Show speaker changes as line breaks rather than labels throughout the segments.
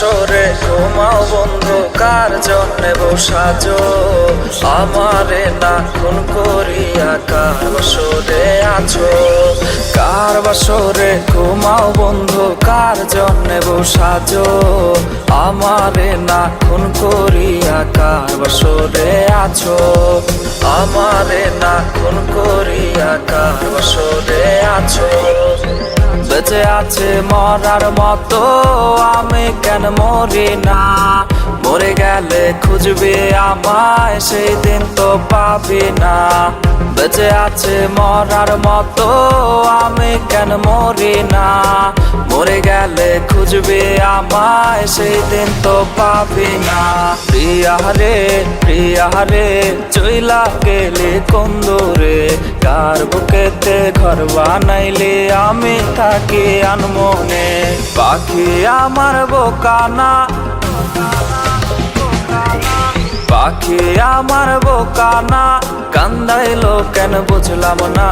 বাসরে ঘুমাও বন্ধু কার জন্যে বসাজো আমারে না খুন করিয়া কার বাসরে আছো কার বাসরে ঘুমাও বন্ধু কার জন্যে বসাজো আমারে না খুন করিয়া কার বাসরে আছো আমারে না খুন করিয়া কার বাসরে আছো বেঁচে আছে মরার মতো আমি কেন মরি না মরে গেলে খুঁজবে আমায় সেই দিন তো পাবি না বেঁচে আছে মরার মতো আমি কেন মরি না মরে গেলে খুঁজবে আমায় সেই দিন তো পাবি না প্রিয়া রে চইলা গেলে কোন দূরে কার বুকেতে ঘর বানাইলে আমি থাকি আনমনে পাখি আমার বোকানা পাখি আমার বোকানা কান্দাইলো কেন বুঝলাম না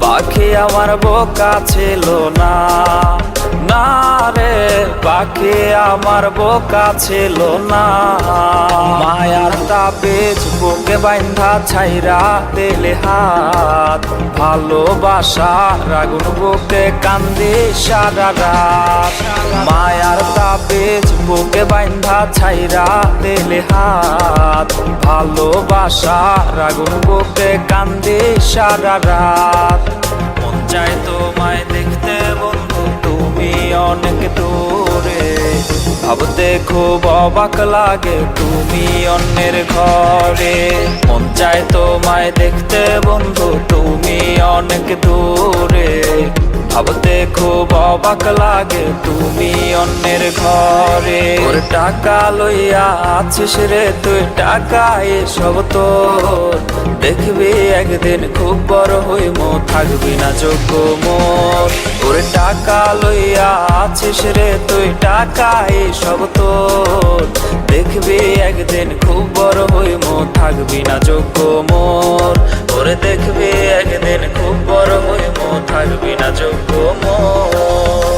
পাখি আমার বোকা ছিল না না রে পাখি আমার বোকা ছিল না মায়ার তাবিজ বুকে বাইন্ধা ছাইরা দিলে হাত ভালোবাসার আগুন বুকে কান্দি সারা রাত মায়ার তাবিজ বুকে বাইন্ধা ছাইরা দিলে হাত ভালোবাসার আগুন বুকে কান্দি সারা রাত মন চায় তোমায় দেখতে বন্ধু তুমি অনেক দূরে ভাবতে খুব অবাক লাগে তুমি অন্যের ঘরে মন চায় তোমায় দেখতে বন্ধু তুমি অনেক দূরে ভাবতে খুব অবাক লাগে তুমি অন্যের ঘরে ওর টাকা লইয়া আছিস রে তুই টাকা এসব তোর দেখবি একদিন খুব বড় হইমো থাকবি না যোগ্য মোর ওর টাকা লইয়া আছিস রে তুই টাকা এসব তোর দেখবি একদিন খুব বড় হইমো থাকবি না যোগ্য মোর ওরে দেখবি একদিন খুব বড় হইমো থাকবি না যোগ্য মোর।